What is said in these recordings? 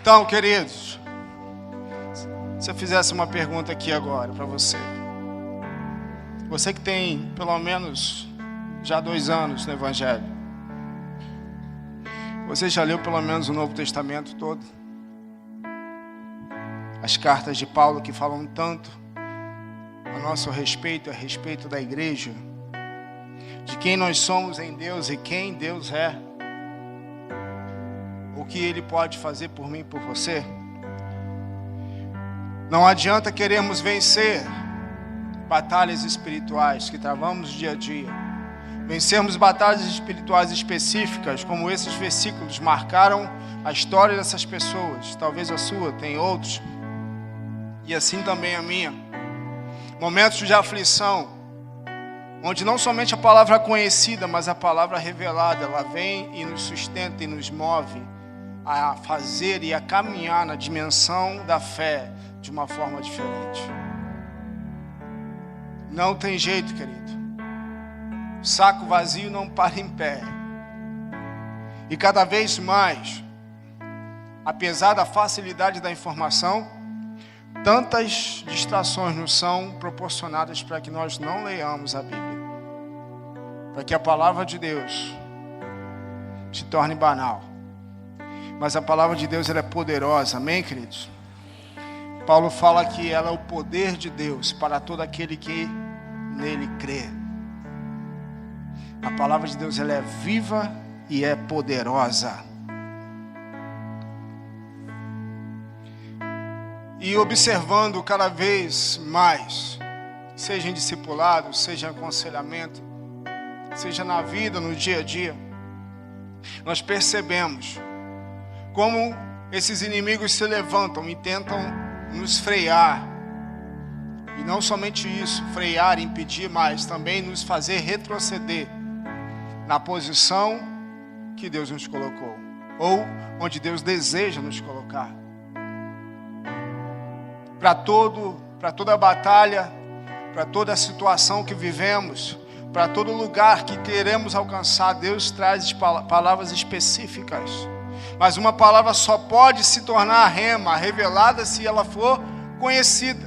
Então, queridos, se eu fizesse uma pergunta aqui agora para você. Você que tem pelo menos já 2 anos no Evangelho. Você já leu pelo menos o Novo Testamento todo? As cartas de Paulo que falam tanto a nosso respeito, a respeito da igreja, de quem nós somos em Deus e quem Deus é, o que Ele pode fazer por mim e por você. Não adianta queremos vencer batalhas espirituais que travamos dia a dia, vencermos batalhas espirituais específicas, como esses versículos marcaram a história dessas pessoas, talvez a sua, tem outros, e assim também a minha. Momentos de aflição, onde não somente a palavra conhecida, mas a palavra revelada, ela vem e nos sustenta e nos move a fazer e a caminhar na dimensão da fé de uma forma diferente. Não tem jeito, querido. Saco vazio não para em pé. E cada vez mais, apesar da facilidade da informação, tantas distrações nos são proporcionadas para que nós não leiamos a Bíblia, para que a palavra de Deus se torne banal. Mas a palavra de Deus, ela é poderosa, amém, queridos? Paulo fala que ela é o poder de Deus para todo aquele que nele crê. A palavra de Deus, ela é viva e é poderosa. E observando cada vez mais, seja em discipulado, seja em aconselhamento, seja na vida, no dia a dia, nós percebemos como esses inimigos se levantam e tentam nos frear. E não somente isso, frear, impedir, mas também nos fazer retroceder na posição que Deus nos colocou, ou onde Deus deseja nos colocar. Para toda a batalha, para toda a situação que vivemos, para todo lugar que queremos alcançar, Deus traz palavras específicas. Mas uma palavra só pode se tornar rema, revelada, se ela for conhecida.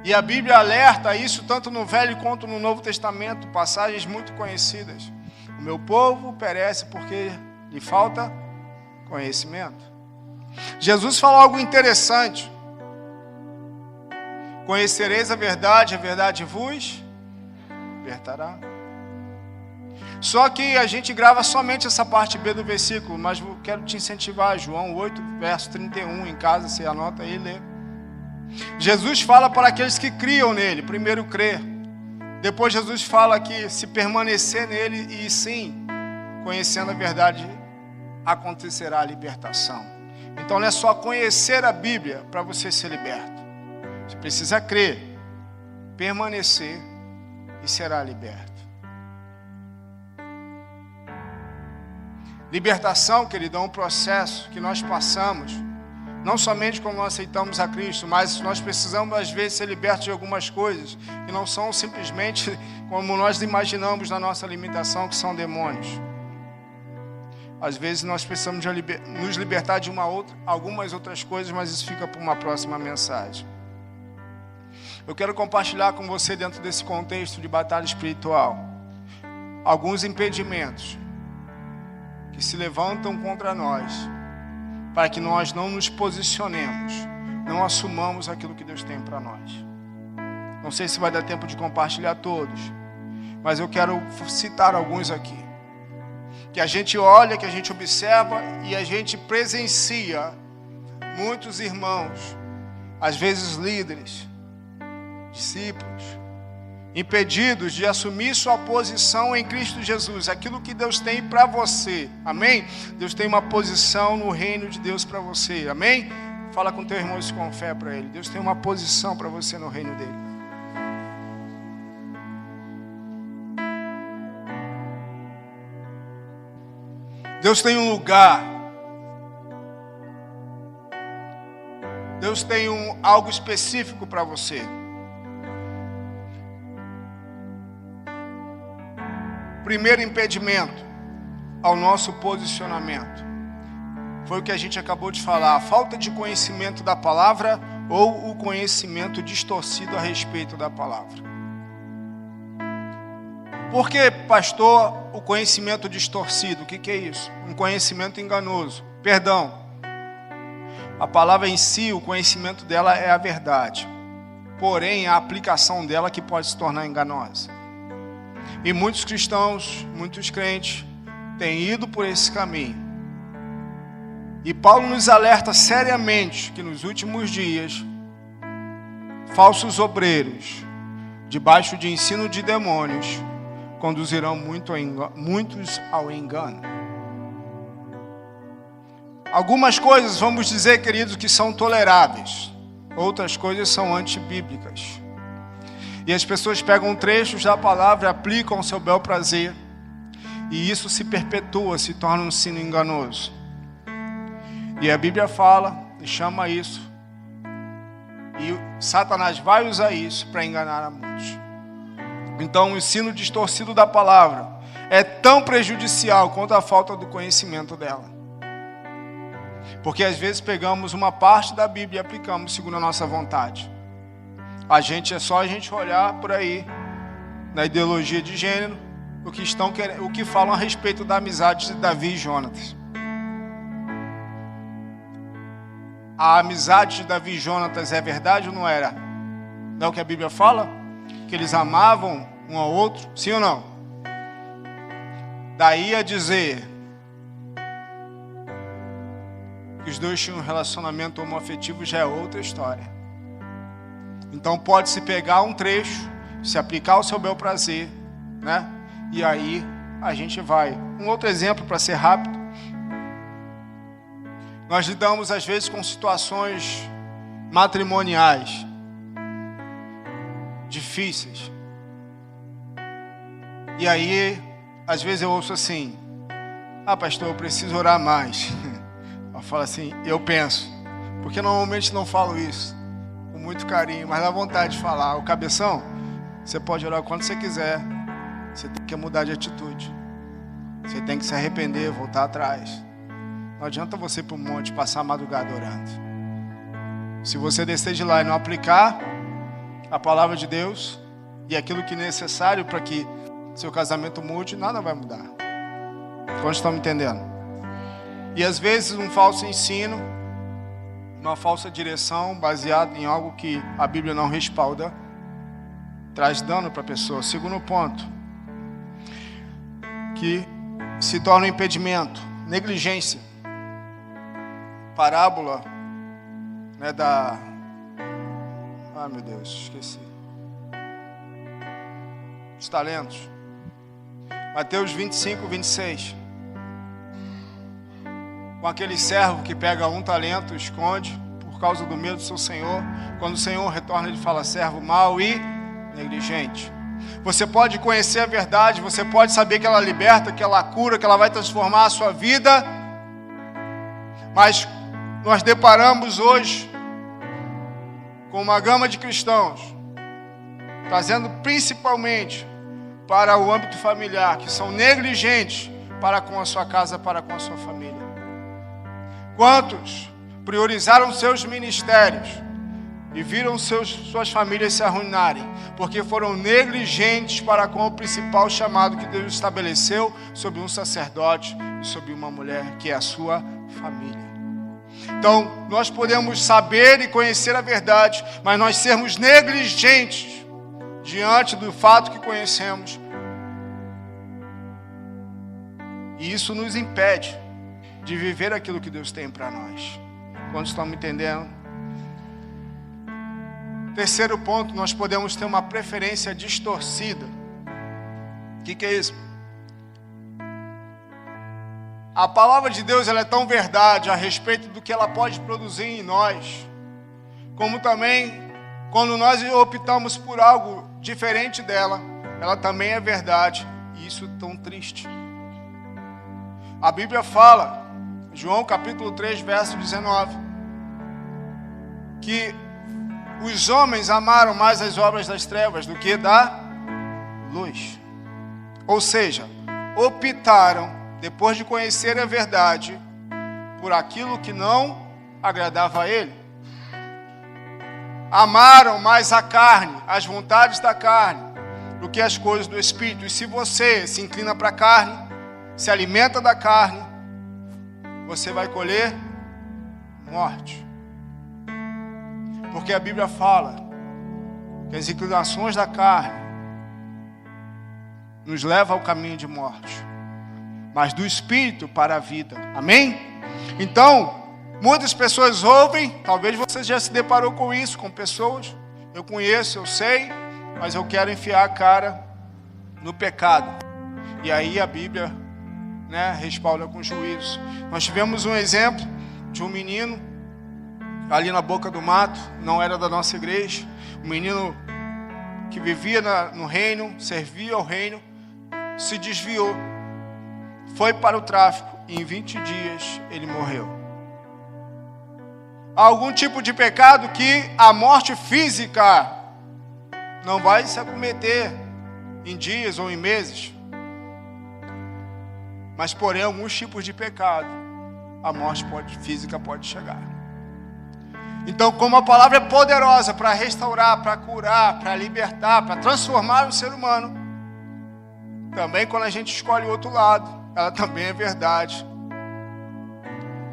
E a Bíblia alerta isso tanto no Velho quanto no Novo Testamento, passagens muito conhecidas. O meu povo perece porque lhe falta conhecimento. Jesus falou algo interessante. Conhecereis a verdade vos libertará. Só que a gente grava somente essa parte B do versículo, mas eu quero te incentivar, João 8, verso 31, em casa, você anota aí e lê. Jesus fala para aqueles que criam nele, primeiro crer. Depois Jesus fala que se permanecer nele e sim, conhecendo a verdade, acontecerá a libertação. Então não é só conhecer a Bíblia para você ser liberto. Você precisa crer, permanecer e será liberto. Libertação, querido, é um processo que nós passamos, não somente quando nós aceitamos a Cristo, mas nós precisamos às vezes ser libertos de algumas coisas que não são simplesmente como nós imaginamos na nossa limitação, que são demônios. Às vezes nós precisamos nos libertar de algumas outras coisas, mas isso fica para uma próxima mensagem. Eu quero compartilhar com você, dentro desse contexto de batalha espiritual, alguns impedimentos que se levantam contra nós, para que nós não nos posicionemos, não assumamos aquilo que Deus tem para nós. Não sei se vai dar tempo de compartilhar todos, mas eu quero citar alguns aqui, que a gente olha, que a gente observa e a gente presencia muitos irmãos, às vezes líderes, discípulos, impedidos de assumir sua posição em Cristo Jesus, aquilo que Deus tem para você, amém? Deus tem uma posição no reino de Deus para você, amém? Fala com teu irmão isso com fé para ele. Deus tem uma posição para você no reino dele. Deus tem um lugar, Deus tem algo específico para você. Primeiro impedimento, ao nosso posicionamento. Foi o que a gente acabou de falar, a falta de conhecimento da palavra ou o conhecimento distorcido a respeito da palavra. Por que, pastor, o conhecimento distorcido? O que é isso? Um conhecimento enganoso. Perdão. A palavra em si, o conhecimento dela é a verdade. Porém, a aplicação dela que pode se tornar enganosa. E muitos cristãos, muitos crentes, têm ido por esse caminho. E Paulo nos alerta seriamente que nos últimos dias, falsos obreiros, debaixo de ensino de demônios, conduzirão muitos ao engano. Algumas coisas, vamos dizer, queridos, que são toleráveis. Outras coisas são antibíblicas. E as pessoas pegam trechos da palavra e aplicam ao seu bel prazer. E isso se perpetua, se torna um ensino enganoso. E a Bíblia fala e chama isso. E Satanás vai usar isso para enganar a muitos. Então o ensino distorcido da palavra é tão prejudicial quanto a falta do conhecimento dela. Porque às vezes pegamos uma parte da Bíblia e aplicamos segundo a nossa vontade. É só a gente olhar por aí, na ideologia de gênero, o que falam a respeito da amizade de Davi e Jonatas. A amizade de Davi e Jonatas é verdade ou não era? Não é o que a Bíblia fala? Que eles amavam um ao outro, sim ou não? Daí a dizer que os dois tinham um relacionamento homoafetivo já é outra história. Então pode-se pegar um trecho, se aplicar ao seu bel prazer, né? E aí a gente vai. Um outro exemplo para ser rápido. Nós lidamos às vezes com situações matrimoniais difíceis. E aí, às vezes eu ouço assim: ah, pastor, eu preciso orar mais. Eu falo assim, eu penso, porque normalmente não falo isso com muito carinho, mas dá vontade de falar. O cabeção, você pode orar quando você quiser. Você tem que mudar de atitude. Você tem que se arrepender, voltar atrás. Não adianta você ir para o monte passar a madrugada orando. Se você descer de lá e não aplicar a palavra de Deus e aquilo que é necessário para que seu casamento mude, nada vai mudar. Quantos estão me entendendo? E às vezes um falso ensino, uma falsa direção baseada em algo que a Bíblia não respalda, traz dano para a pessoa. Segundo ponto, que se torna um impedimento, negligência. Parábola, né, meu Deus, esqueci. Os talentos. Mateus 25, 26. Com aquele servo que pega um talento, esconde, por causa do medo do seu senhor. Quando o senhor retorna, ele fala: servo mau e negligente. Você pode conhecer a verdade, você pode saber que ela liberta, que ela cura, que ela vai transformar a sua vida, mas nós deparamos hoje com uma gama de cristãos, trazendo principalmente para o âmbito familiar, que são negligentes para com a sua casa, para com a sua família. Quantos priorizaram seus ministérios e viram suas famílias se arruinarem, porque foram negligentes para com o principal chamado que Deus estabeleceu sobre um sacerdote e sobre uma mulher, que é a sua família. Então, nós podemos saber e conhecer a verdade, mas nós sermos negligentes diante do fato que conhecemos. E isso nos impede de viver aquilo que Deus tem para nós. Quantos estão me entendendo? Terceiro ponto, nós podemos ter uma preferência distorcida. O que é isso? A palavra de Deus, ela é tão verdade a respeito do que ela pode produzir em nós, como também quando nós optamos por algo diferente dela, ela também é verdade, e isso é tão triste. A Bíblia fala, João capítulo 3, verso 19, que os homens amaram mais as obras das trevas do que da luz. Ou seja, optaram depois de conhecer a verdade, por aquilo que não agradava a ele. Amaram mais a carne, as vontades da carne, do que as coisas do Espírito. E se você se inclina para a carne, se alimenta da carne, você vai colher morte. Porque a Bíblia fala que as inclinações da carne nos levam ao caminho de morte, mas do Espírito para a vida. Amém? Então, muitas pessoas ouvem, talvez você já se deparou com isso, com pessoas, eu conheço, eu sei, mas eu quero enfiar a cara no pecado. E aí a Bíblia, respalda com juízo. Nós tivemos um exemplo de um menino ali na boca do mato, não era da nossa igreja, um menino que vivia no reino, servia ao reino, se desviou, foi para o tráfico e em 20 dias ele morreu. Há algum tipo de pecado que a morte física não vai se acometer em dias ou em meses. Mas, porém, alguns tipos de pecado, a morte física pode chegar. Então, como a palavra é poderosa para restaurar, para curar, para libertar, para transformar o ser humano, também quando a gente escolhe o outro lado, ela também é verdade.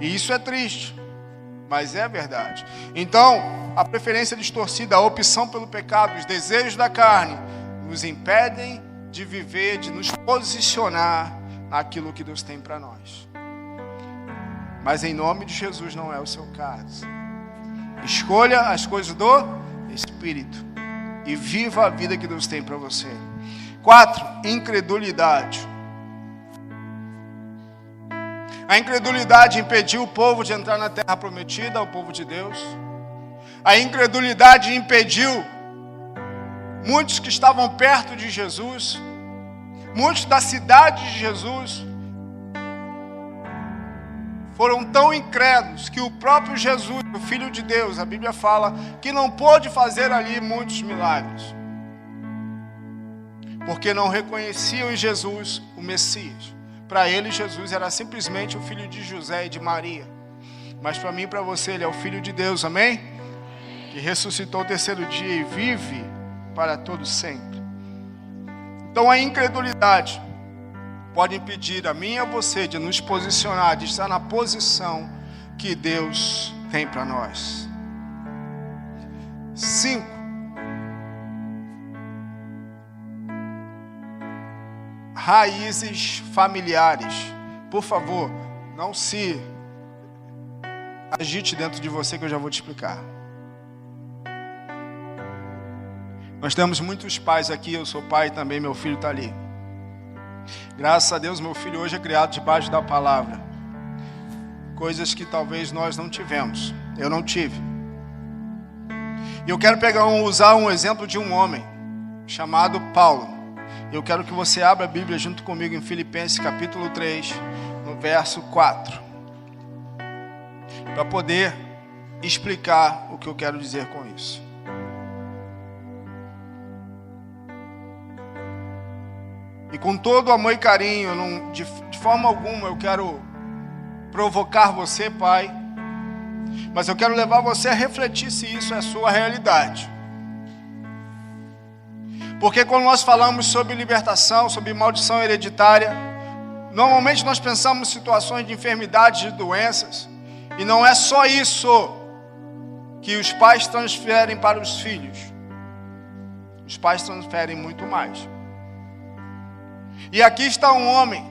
E isso é triste, mas é verdade. Então, a preferência distorcida, a opção pelo pecado, os desejos da carne, nos impedem de viver, de nos posicionar naquilo que Deus tem para nós. Mas em nome de Jesus não é o seu caso. Escolha as coisas do Espírito e viva a vida que Deus tem para você. 4, incredulidade. A incredulidade impediu o povo de entrar na terra prometida, o povo de Deus. A incredulidade impediu muitos que estavam perto de Jesus, muitos da cidade de Jesus, foram tão incrédulos que o próprio Jesus, o Filho de Deus, a Bíblia fala que não pôde fazer ali muitos milagres, porque não reconheciam em Jesus o Messias. Para eles, Jesus era simplesmente o filho de José e de Maria. Mas para mim e para você, Ele é o Filho de Deus, amém? Que ressuscitou o terceiro dia e vive para todo sempre. Então a incredulidade pode impedir a mim e a você de nos posicionar, de estar na posição que Deus tem para nós. 5. Raízes familiares. Por favor, não se agite dentro de você que eu já vou te explicar. Nós temos muitos pais aqui, eu sou pai também, meu filho está ali. Graças a Deus, meu filho hoje é criado debaixo da palavra. Coisas que talvez nós não tivemos, eu não tive. E eu quero usar um exemplo de um homem chamado Paulo. Eu quero que você abra a Bíblia junto comigo em Filipenses capítulo 3, no verso 4. Para poder explicar o que eu quero dizer com isso. E com todo amor e carinho, de forma alguma eu quero provocar você, pai, mas eu quero levar você a refletir se isso é a sua realidade. Porque quando nós falamos sobre libertação, sobre maldição hereditária, normalmente nós pensamos em situações de enfermidades, de doenças, e não é só isso que os pais transferem para os filhos. Os pais transferem muito mais. E aqui está um homem,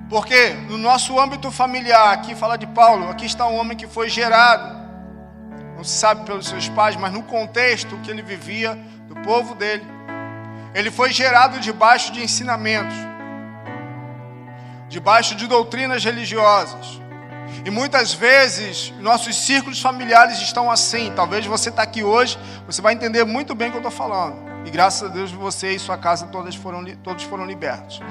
porque no nosso âmbito familiar, aqui fala de Paulo, aqui está um homem que foi gerado, não se sabe pelos seus pais, mas no contexto que ele vivia, do povo dele, ele foi gerado debaixo de ensinamentos, debaixo de doutrinas religiosas. E muitas vezes nossos círculos familiares estão assim. Talvez você está aqui hoje, você vai entender muito bem o que eu estou falando. E graças a Deus você e sua casa todos foram libertos.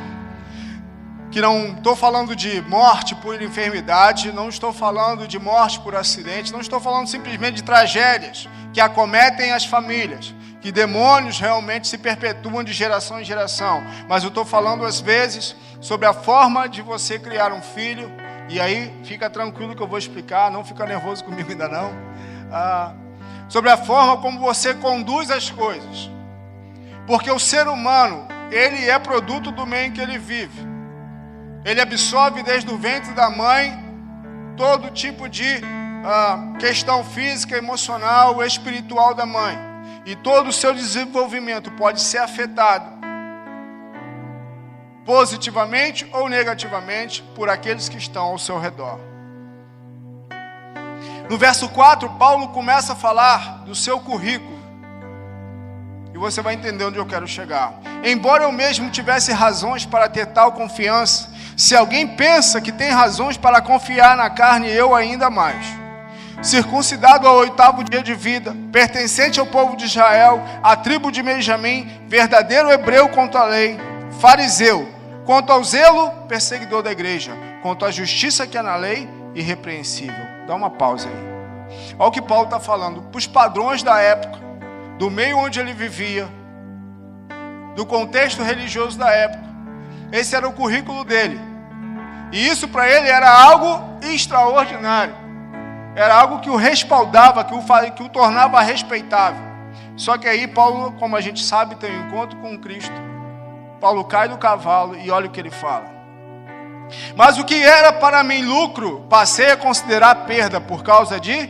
Que não estou falando de morte por enfermidade, não estou falando de morte por acidente, não estou falando simplesmente de tragédias que acometem as famílias, que demônios realmente se perpetuam de geração em geração. Mas eu estou falando às vezes sobre a forma de você criar um filho. E aí fica tranquilo que eu vou explicar, não fica nervoso comigo ainda não. Sobre a forma como você conduz as coisas. Porque o ser humano, ele é produto do meio em que ele vive. Ele absorve desde o ventre da mãe todo tipo de questão física, emocional, espiritual da mãe. E todo o seu desenvolvimento pode ser afetado positivamente ou negativamente por aqueles que estão ao seu redor. No verso 4, Paulo começa a falar do seu currículo. E você vai entender onde eu quero chegar. Embora eu mesmo tivesse razões para ter tal confiança, se alguém pensa que tem razões para confiar na carne, eu ainda mais. Circuncidado ao 8º dia de vida, pertencente ao povo de Israel, à tribo de Benjamim, verdadeiro hebreu quanto à lei, fariseu, quanto ao zelo, perseguidor da igreja, quanto à justiça que é na lei, irrepreensível. Dá uma pausa aí. Olha o que Paulo está falando. Para os padrões da época, do meio onde ele vivia, do contexto religioso da época, esse era o currículo dele. E isso para ele era algo extraordinário. Era algo que o respaldava, que o tornava respeitável. Só que aí Paulo, como a gente sabe, tem um encontro com Cristo. Paulo cai do cavalo e olha o que ele fala. Mas o que era para mim lucro, passei a considerar perda por causa de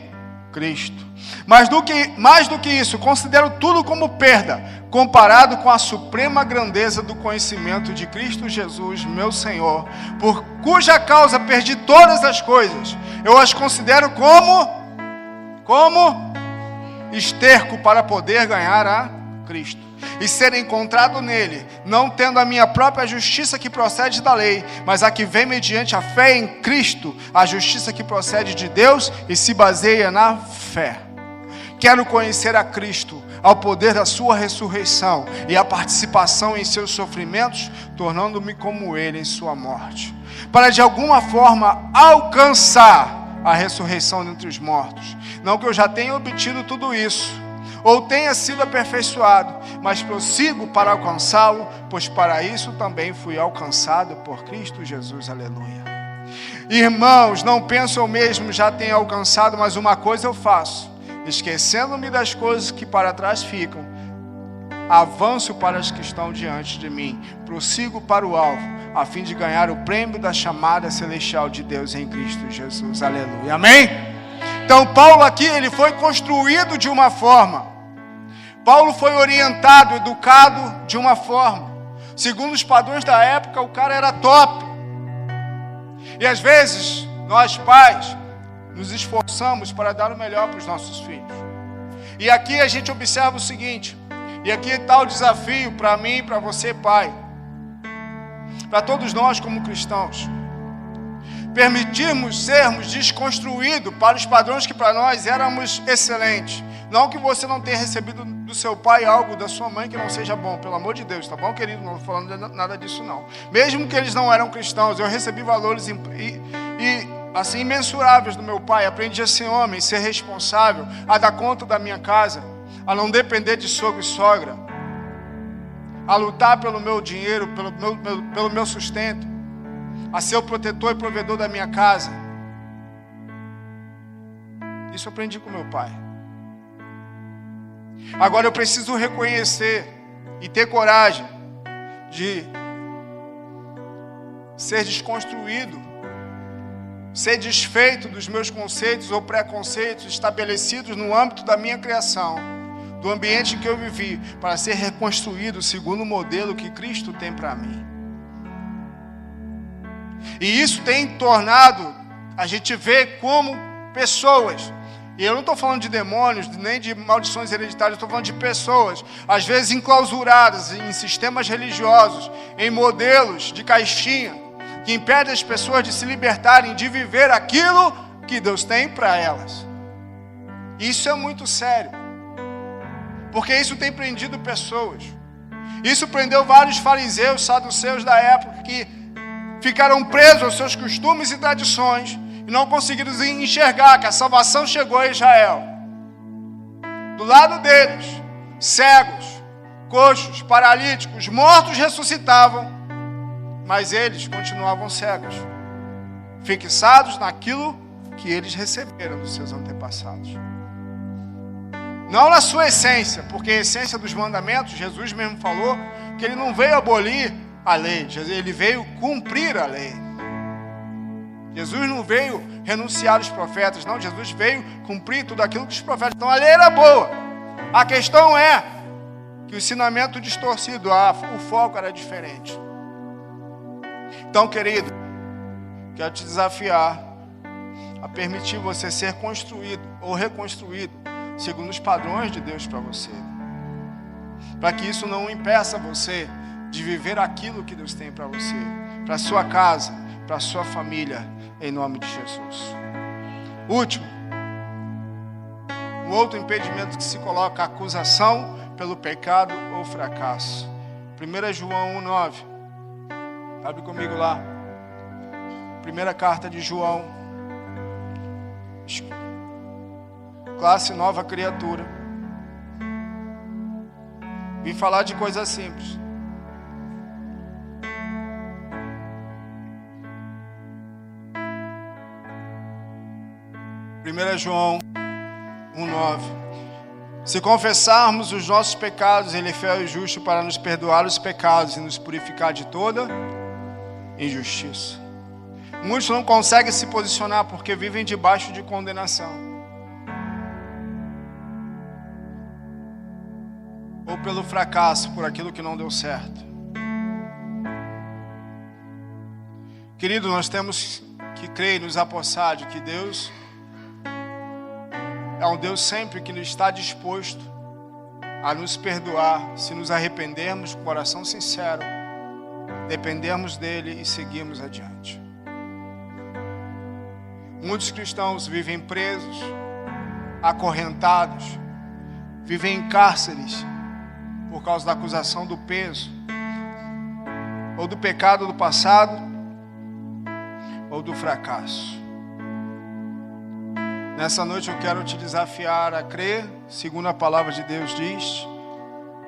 Cristo. Mais do que isso, considero tudo como perda, comparado com a suprema grandeza do conhecimento de Cristo Jesus, meu Senhor, por cuja causa perdi todas as coisas. Eu as considero como esterco para poder ganhar a Cristo e ser encontrado nele, não tendo a minha própria justiça que procede da lei, mas a que vem mediante a fé em Cristo, a justiça que procede de Deus e se baseia na fé. Quero conhecer a Cristo, ao poder da sua ressurreição e a participação em seus sofrimentos, tornando-me como ele em sua morte, para de alguma forma alcançar a ressurreição dentre os mortos. Não que eu já tenha obtido tudo isso, ou tenha sido aperfeiçoado, mas prossigo para alcançá-lo, pois para isso também fui alcançado por Cristo Jesus. Aleluia. Irmãos, não penso eu mesmo já tenho alcançado, mas uma coisa eu faço, esquecendo-me das coisas que para trás ficam, avanço para as que estão diante de mim, prossigo para o alvo, a fim de ganhar o prêmio da chamada celestial de Deus em Cristo Jesus. Aleluia. Amém? Então Paulo aqui, ele foi construído de uma forma. Paulo foi orientado, educado de uma forma. Segundo os padrões da época, o cara era top. E às vezes, nós pais, nos esforçamos para dar o melhor para os nossos filhos. E aqui a gente observa o seguinte, e aqui está o desafio para mim e para você, pai, para todos nós como cristãos, permitirmos sermos desconstruídos para os padrões que para nós éramos excelentes. Não que você não tenha recebido do seu pai algo, da sua mãe que não seja bom, pelo amor de Deus, tá bom, querido? Não estou falando nada disso não. Mesmo que eles não eram cristãos, eu recebi valores assim imensuráveis do meu pai. Aprendi a ser homem, ser responsável, a dar conta da minha casa, a não depender de sogro e sogra, a lutar pelo meu dinheiro, pelo meu sustento, a ser o protetor e provedor da minha casa. Isso eu aprendi com meu pai. Agora eu preciso reconhecer e ter coragem de ser desconstruído, ser desfeito dos meus conceitos ou preconceitos estabelecidos no âmbito da minha criação, do ambiente em que eu vivi, para ser reconstruído segundo o modelo que Cristo tem para mim. E isso tem tornado a gente ver como pessoas, e eu não estou falando de demônios, nem de maldições hereditárias, estou falando de pessoas, às vezes enclausuradas em sistemas religiosos, em modelos de caixinha, que impedem as pessoas de se libertarem, de viver aquilo que Deus tem para elas. Isso é muito sério, porque isso tem prendido pessoas. Isso prendeu vários fariseus, saduceus da época, que ficaram presos aos seus costumes e tradições, e não conseguiram enxergar que a salvação chegou a Israel. Do lado deles, cegos, coxos, paralíticos, mortos ressuscitavam, mas eles continuavam cegos, fixados naquilo que eles receberam dos seus antepassados. Não na sua essência, porque a essência dos mandamentos, Jesus mesmo falou que ele não veio abolir a lei, ele veio cumprir a lei. Jesus não veio renunciar aos profetas, não, Jesus veio cumprir tudo aquilo que os profetas. Então a lei era boa. A questão é que o ensinamento distorcido, o foco era diferente. Então, querido, quero te desafiar a permitir você ser construído ou reconstruído segundo os padrões de Deus para você, para que isso não impeça você de viver aquilo que Deus tem para você, para a sua casa, para a sua família, em nome de Jesus. Último, um outro impedimento que se coloca, a acusação pelo pecado ou fracasso. 1 João 1,9. Abre comigo lá. Primeira carta de João. Classe nova criatura. Vim falar de coisas simples. João 1,9. Se confessarmos os nossos pecados, Ele é fiel e justo para nos perdoar os pecados e nos purificar de toda injustiça. Muitos não conseguem se posicionar porque vivem debaixo de condenação, ou pelo fracasso, por aquilo que não deu certo. Querido, nós temos que crer e nos apossar de que Deus é um Deus sempre que está disposto a nos perdoar se nos arrependermos com coração sincero, dependermos dele e seguirmos adiante. Muitos cristãos vivem presos, acorrentados, vivem em cárceres por causa da acusação do peso, ou do pecado do passado, ou do fracasso. Nessa noite eu quero te desafiar a crer, segundo a palavra de Deus diz,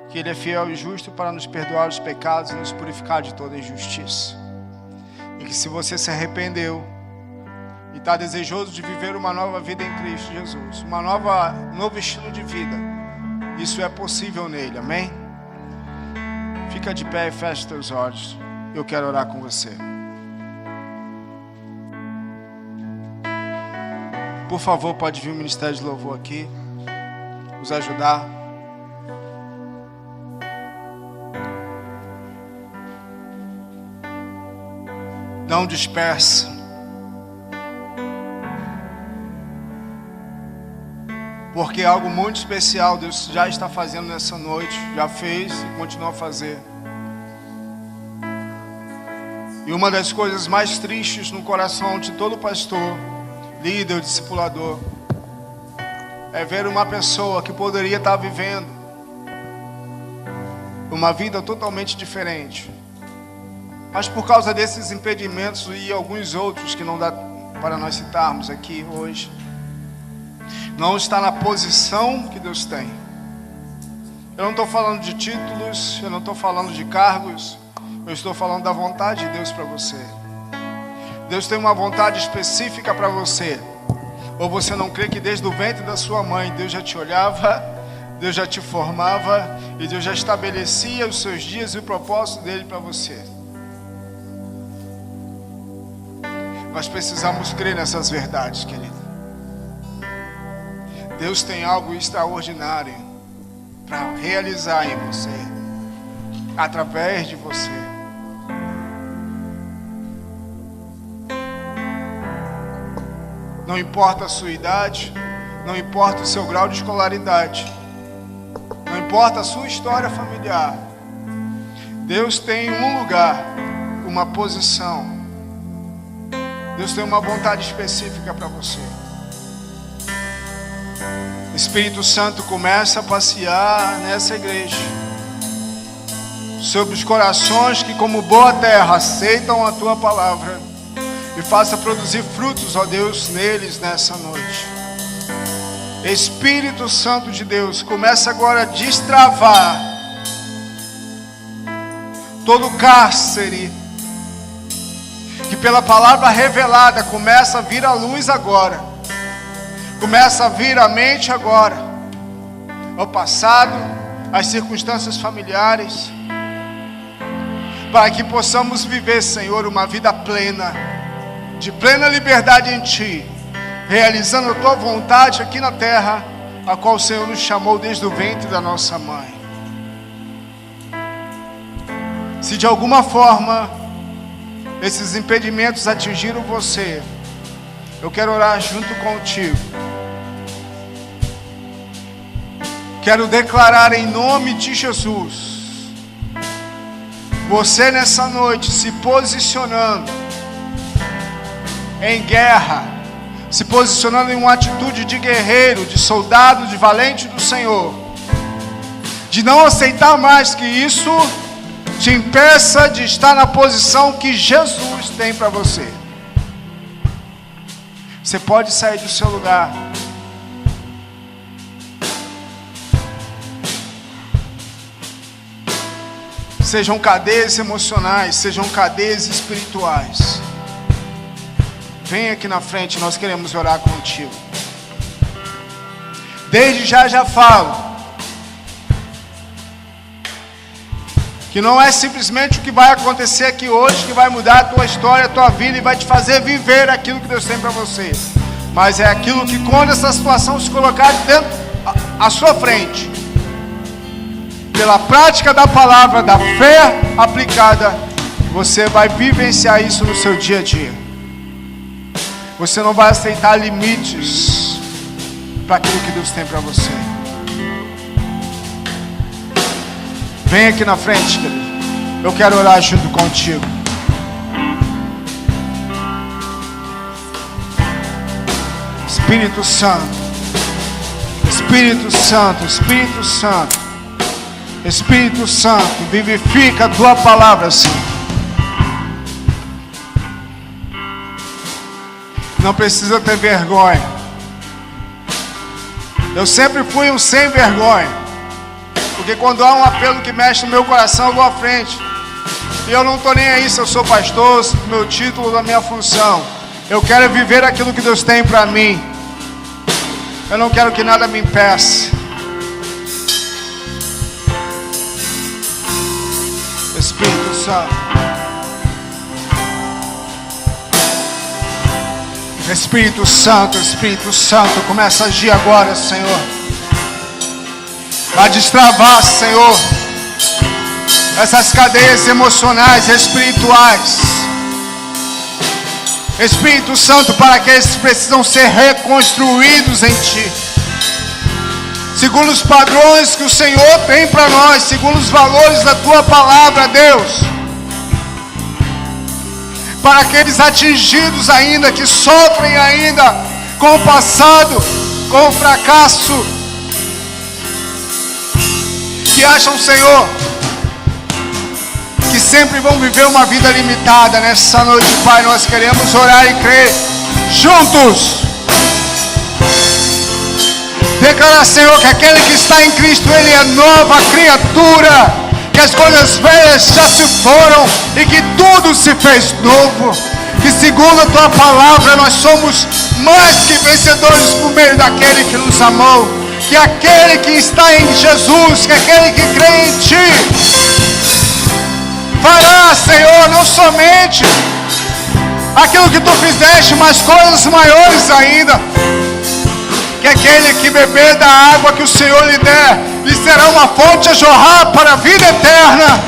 que Ele é fiel e justo para nos perdoar os pecados e nos purificar de toda injustiça. E que se você se arrependeu e está desejoso de viver uma nova vida em Cristo Jesus, um novo estilo de vida, isso é possível nele, amém? Fica de pé e fecha teus olhos. Eu quero orar com você. Por favor, pode vir o Ministério de Louvor aqui, nos ajudar. Não dispersa. Porque algo muito especial Deus já está fazendo nessa noite, já fez e continua a fazer. E uma das coisas mais tristes no coração de todo pastor, líder, discipulador, é ver uma pessoa que poderia estar vivendo uma vida totalmente diferente, mas por causa desses impedimentos e alguns outros que não dá para nós citarmos aqui hoje, não está na posição que Deus tem. Eu não estou falando de títulos, eu não estou falando de cargos, eu estou falando da vontade de Deus para você. Deus tem uma vontade específica para você. Ou você não crê que desde o ventre da sua mãe Deus já te olhava, Deus já te formava e Deus já estabelecia os seus dias e o propósito dele para você. Nós precisamos crer nessas verdades, querido. Deus tem algo extraordinário para realizar em você, através de você. Não importa a sua idade, não importa o seu grau de escolaridade, não importa a sua história familiar. Deus tem um lugar, uma posição. Deus tem uma vontade específica para você. O Espírito Santo começa a passear nessa igreja, sobre os corações que, como boa terra, aceitam a tua palavra. E faça produzir frutos, ó Deus, neles nessa noite. Espírito Santo de Deus, começa agora a destravar todo cárcere que pela palavra revelada começa a vir à luz agora, começa a vir à mente agora, ao passado, às circunstâncias familiares, para que possamos viver, Senhor, uma vida plena, de plena liberdade em Ti, realizando a Tua vontade aqui na terra, a qual o Senhor nos chamou desde o ventre da nossa mãe. Se de alguma forma esses impedimentos atingiram você, eu quero orar junto contigo. Quero declarar em nome de Jesus, você nessa noite se posicionando em guerra, se posicionando em uma atitude de guerreiro, de soldado, de valente do Senhor, de não aceitar mais que isso te impeça de estar na posição que Jesus tem para você. Você pode sair do seu lugar. Sejam cadeias emocionais, sejam cadeias espirituais. Vem aqui na frente, nós queremos orar contigo. Desde já falo que não é simplesmente o que vai acontecer aqui hoje que vai mudar a tua história, a tua vida e vai te fazer viver aquilo que Deus tem para você, mas é aquilo que, quando essa situação se colocar dentro à sua frente, pela prática da palavra, da fé aplicada, você vai vivenciar isso no seu dia a dia. Você não vai aceitar limites para aquilo que Deus tem para você. Vem aqui na frente, querido. Eu quero orar junto contigo. Espírito Santo, Espírito Santo, Espírito Santo, Espírito Santo, vivifica a tua palavra, Senhor. Não precisa ter vergonha. Eu sempre fui um sem vergonha, porque quando há um apelo que mexe no meu coração, eu vou à frente. E eu não estou nem aí se eu sou pastor, se o meu título, da minha função. Eu quero viver aquilo que Deus tem para mim. Eu não quero que nada me impeça. Espírito Santo, Espírito Santo, Espírito Santo, começa a agir agora, Senhor, a destravar, Senhor, essas cadeias emocionais, espirituais. Espírito Santo, para aqueles que precisam ser reconstruídos em Ti, segundo os padrões que o Senhor tem para nós, segundo os valores da Tua palavra, Deus. Para aqueles atingidos ainda, que sofrem ainda com o passado, com o fracasso, que acham, Senhor, que sempre vão viver uma vida limitada. Nessa noite, Pai, nós queremos orar e crer juntos. Declarar, Senhor, que aquele que está em Cristo, ele é nova criatura, que as coisas velhas já se foram e que tudo se fez novo, que segundo a Tua palavra nós somos mais que vencedores por meio daquele que nos amou, que aquele que está em Jesus, que aquele que crê em Ti, fará, Senhor, não somente aquilo que Tu fizeste, mas coisas maiores ainda. Que aquele que beber da água que o Senhor lhe der, lhe será uma fonte a jorrar para a vida eterna.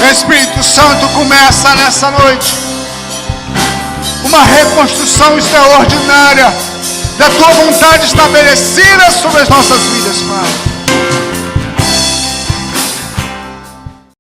Espírito Santo, começa nessa noite uma reconstrução extraordinária da Tua vontade estabelecida sobre as nossas vidas, Pai.